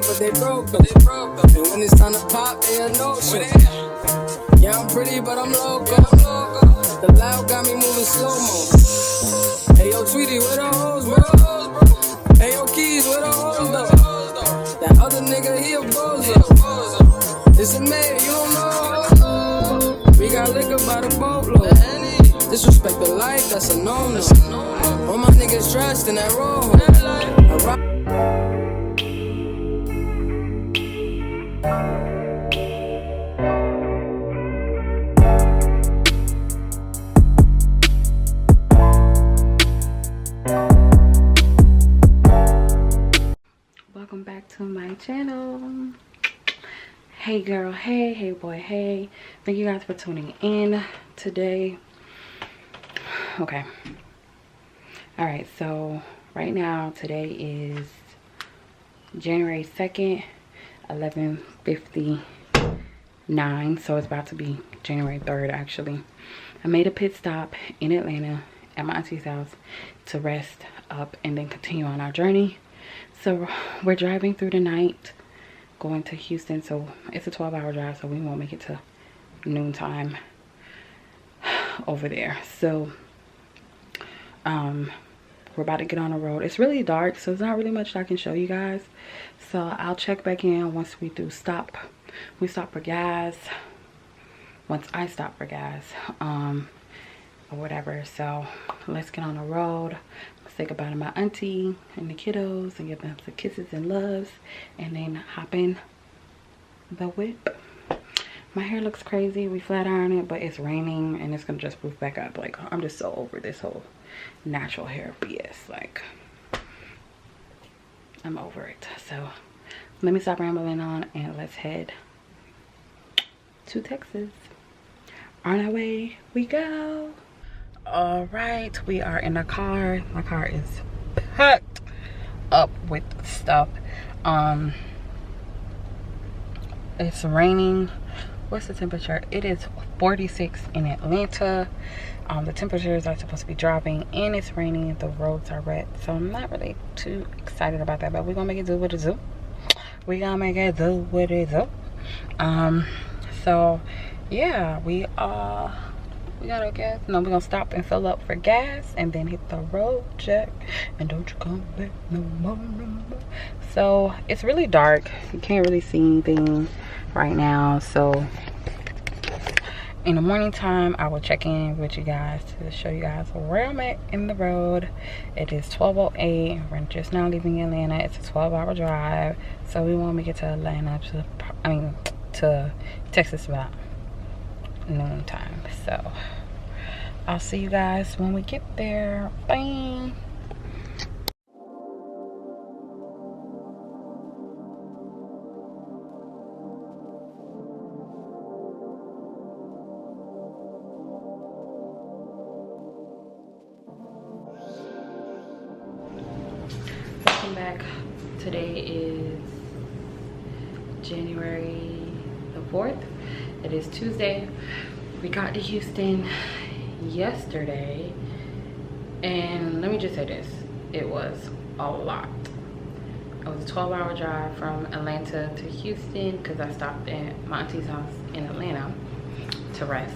but they broke them. And when it's time to pop, they a no-show. Yeah, I'm pretty, but I'm loco. The loud got me moving slow-mo. Hey, yo, Tweety, where the hoes, bro? Hey, yo, Keys, where the hoes, though? That other nigga, he a bozo. It's a man, you don't know. We got liquor by the boatload. Disrespect the life, that's a no-no. All my niggas dressed in that rojo. Welcome back to my channel. Hey girl, hey boy, hey. Thank you guys for tuning in today. Okay. Alright, so right now today is January 2nd, 11:59. So it's about to be January 3rd actually. I made a pit stop in Atlanta at my auntie's house to rest up and then continue on our journey. So we're driving through the night going to Houston, so it's a 12-hour drive, so we won't make it to noontime over there. So we're about to get on the road. It's really dark, so there's not really much I can show you guys, so I'll check back in once we stop for gas, once I stop for gas or whatever. So let's get on the road. Say goodbye to my auntie and the kiddos and give them some kisses and loves, and then hop in the whip. My hair looks crazy. We flat iron it, but it's raining and it's gonna just poof back up. Like, I'm just so over this whole natural hair BS. Like, I'm over it. So let me stop rambling on and let's head to Texas. On our way we go. All right, we are in the car. My car is packed up with stuff. It's raining. What's the temperature? It is 46 in Atlanta. The temperatures are supposed to be dropping and it's raining. The roads are wet, so I'm not really too excited about that, but we're gonna make it do what it do. We gonna make it do what it do. So yeah, we gotta gas. No, we're gonna stop and fill up for gas and then hit the road check. And don't you come back no more. So it's really dark. You can't really see anything right now. So in the morning time, I will check in with you guys to show you guys where I'm at in the road. It is 12:08. We're just now leaving Atlanta. It's a 12-hour drive, so we won't make it to Atlanta to Texas about noon time. So I'll see you guys when we get there. Bye. Welcome back. Today is January the 4th. It is Tuesday. We got to Houston yesterday, and let me just say this, it was a lot. It was a 12-hour drive from Atlanta to Houston because I stopped at my auntie's house in Atlanta to rest,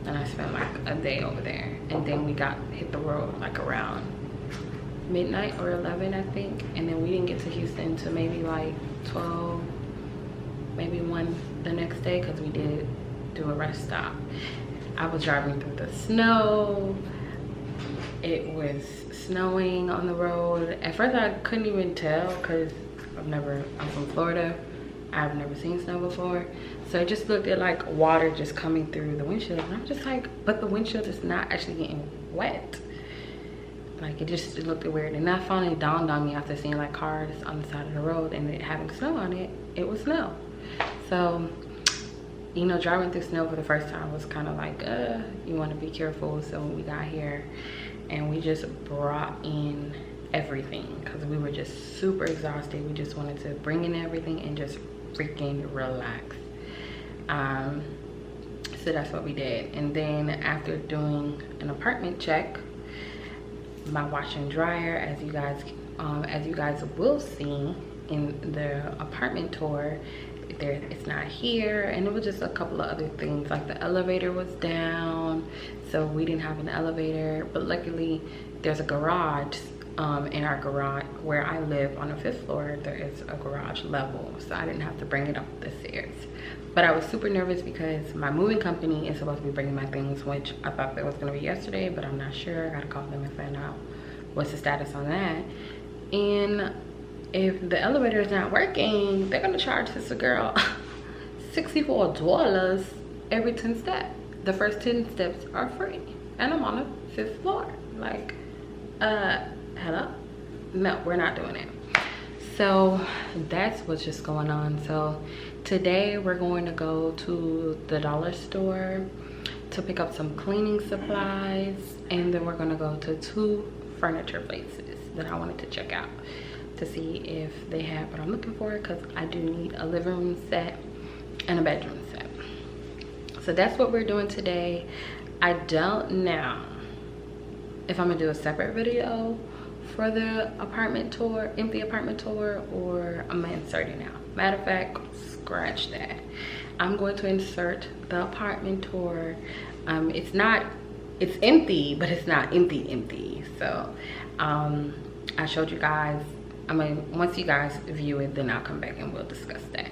and I spent like a day over there, and then we hit the road like around midnight or 11 I think, and then we didn't get to Houston till maybe like 12, maybe 1 the next day, because we did do a rest stop. I was driving through the snow. It was snowing on the road. At first I couldn't even tell because I'm from Florida. I've never seen snow before, so it just looked like water just coming through the windshield, and I'm just like, but the windshield is not actually getting wet. Like, it looked weird, and that finally dawned on me after seeing like cars on the side of the road and it having snow on it. It was snow. So, you know, driving through snow for the first time was kind of like, you want to be careful. So when we got here, and we just brought in everything because we were just super exhausted. We just wanted to bring in everything and just freaking relax. So that's what we did. And then after doing an apartment check, my washer and dryer, as you guys will see, in the apartment tour, it's not here, and it was just a couple of other things, like the elevator was down, so we didn't have an elevator. But luckily there's a garage in our garage where I live on the 5th floor. There is a garage level, so I didn't have to bring it up the stairs. But I was super nervous because my moving company is supposed to be bringing my things, which I thought that was going to be yesterday, but I'm not sure. I gotta call them and find out what's the status on that. And if the elevator is not working, they're gonna charge this girl $64 every 10 steps. The first 10 steps are free, and I'm on the 5th floor. Like, hello? No, we're not doing it. So that's what's just going on. So today we're going to go to the dollar store to pick up some cleaning supplies, and then we're gonna go to 2 furniture places that I wanted to check out to see if they have what I'm looking for, because I do need a living room set and a bedroom set. So that's what we're doing today. I don't know if I'm gonna do a separate video for the apartment tour, empty apartment tour, or I'm gonna insert it now. Matter of fact, scratch that. I'm going to insert the apartment tour. It's empty, but it's not empty. So I showed you guys. I mean, once you guys view it, then I'll come back and we'll discuss that.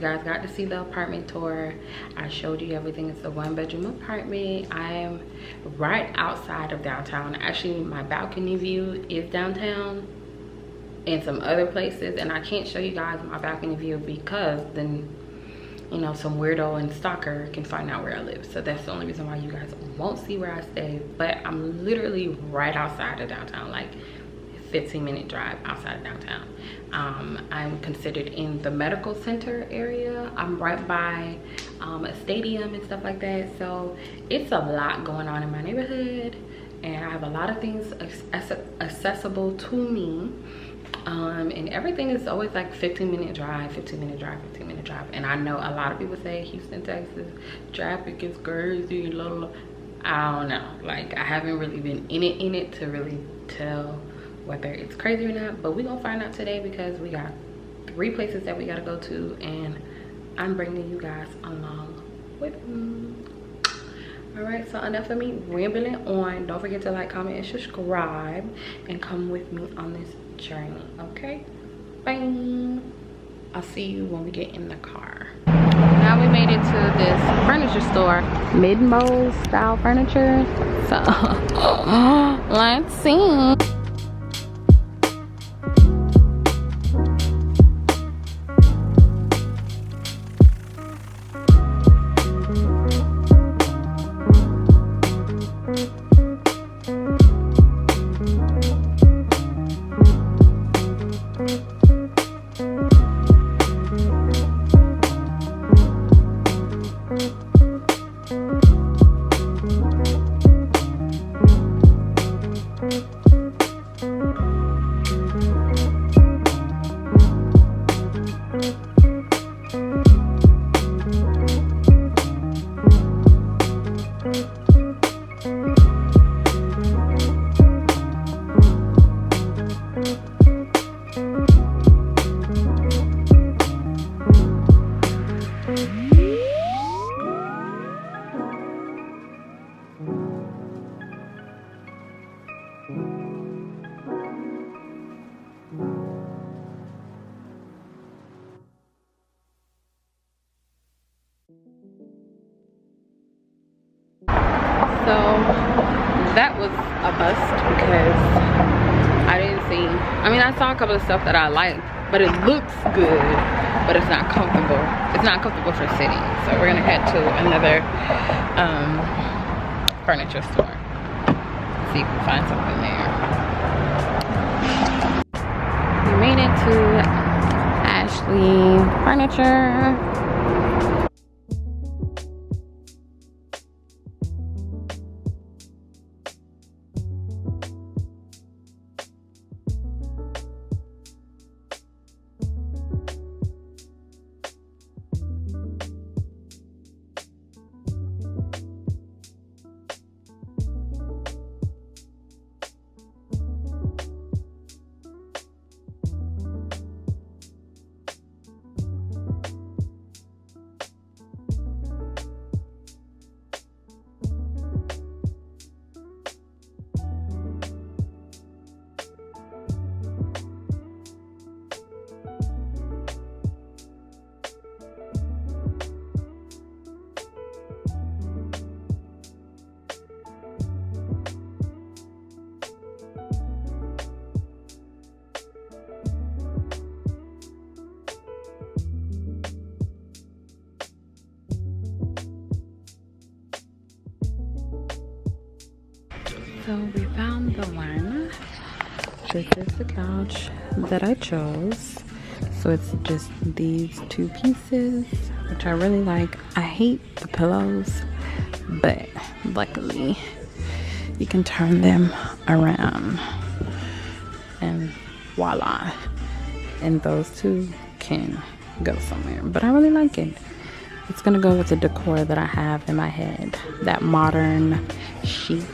guys got to see the apartment tour. I showed you everything. It's a 1-bedroom apartment. I am right outside of downtown. Actually, my balcony view is downtown and some other places, and I can't show you guys my balcony view because then, you know, some weirdo and stalker can find out where I live. So that's the only reason why you guys won't see where I stay. But I'm literally right outside of downtown, like 15-minute drive outside of downtown. I'm considered in the medical center area. I'm right by a stadium and stuff like that. So it's a lot going on in my neighborhood, and I have a lot of things accessible to me. And everything is always like 15-minute drive, 15-minute drive, 15-minute drive. And I know a lot of people say Houston, Texas, traffic is crazy, blah, blah, blah. I don't know. Like, I haven't really been in it to really tell whether it's crazy or not. But we're gonna find out today because we got 3 places that we gotta go to, and I'm bringing you guys along with me. All right, so enough of me rambling on. Don't forget to like, comment, and subscribe, and come with me on this journey. Okay, bye. I'll see you when we get in the car. Now we made it to this furniture store, mid-mode style furniture. So let's see. So that was a bust because I didn't see, I mean, I saw a couple of stuff that I liked, but it looks good, but it's not comfortable. It's not comfortable for sitting. So we're gonna head to another furniture store. See if we can find something there. We made it to Ashley Furniture. So we found the one. This is the couch that I chose. So it's just these 2 pieces, which I really like. I hate the pillows, but luckily you can turn them around and voila. And those 2 can go somewhere. But I really like it. It's gonna go with the decor that I have in my head. That modern, chic,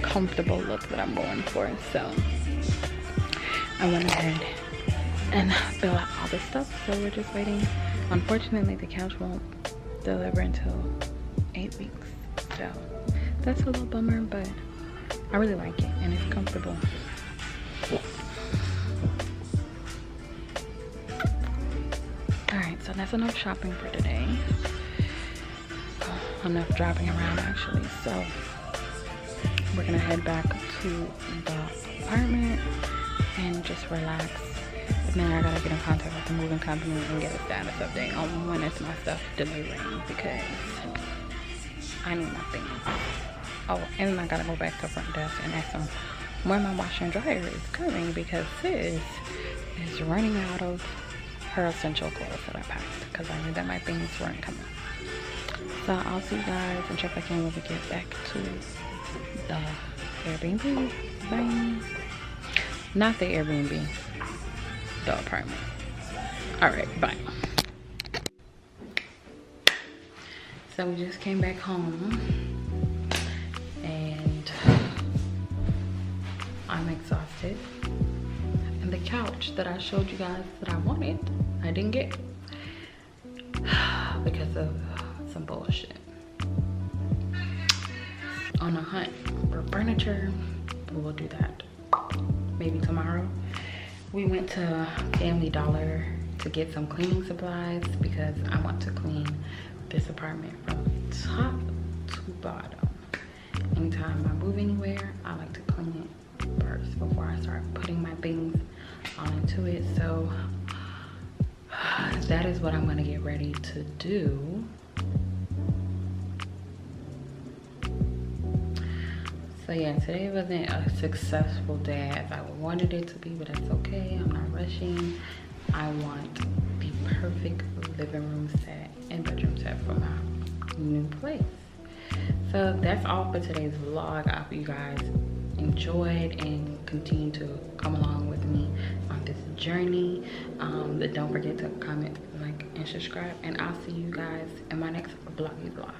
comfortable look that I'm going for. So I went ahead and fill out all this stuff. So we're just waiting. Unfortunately, the couch won't deliver until 8 weeks. So that's a little bummer, but I really like it and it's comfortable. that's enough shopping for today. Enough driving around actually. So we're gonna head back to the apartment and just relax. And then I gotta get in contact with the moving company and get a status update on when is my stuff delivering, because I need my things. Oh, and I gotta go back to the front desk and ask them when my washer and dryer is coming, because sis is running out of her essential clothes that I packed, because I knew that my things weren't coming. So I'll see you guys and check back in when we get back to the Airbnb. Bye. Not the Airbnb, the apartment. All right, bye. So we just came back home and I'm exhausted. And the couch that I showed you guys that I wanted, I didn't get because of some bullshit. On a hunt for furniture, we will do that maybe tomorrow. We went to Family Dollar to get some cleaning supplies because I want to clean this apartment from top to bottom. Anytime I move anywhere, I like to clean it first before I start putting my things all into it. So that is what I'm gonna get ready to do. So yeah, today wasn't a successful day as I wanted it to be, but that's okay. I'm not rushing. I want the perfect living room set and bedroom set for my new place. So that's all for today's vlog. I hope you guys enjoyed and continue to come along with me on this journey. But don't forget to comment, like, and subscribe, and I'll see you guys in my next vloggy vlog.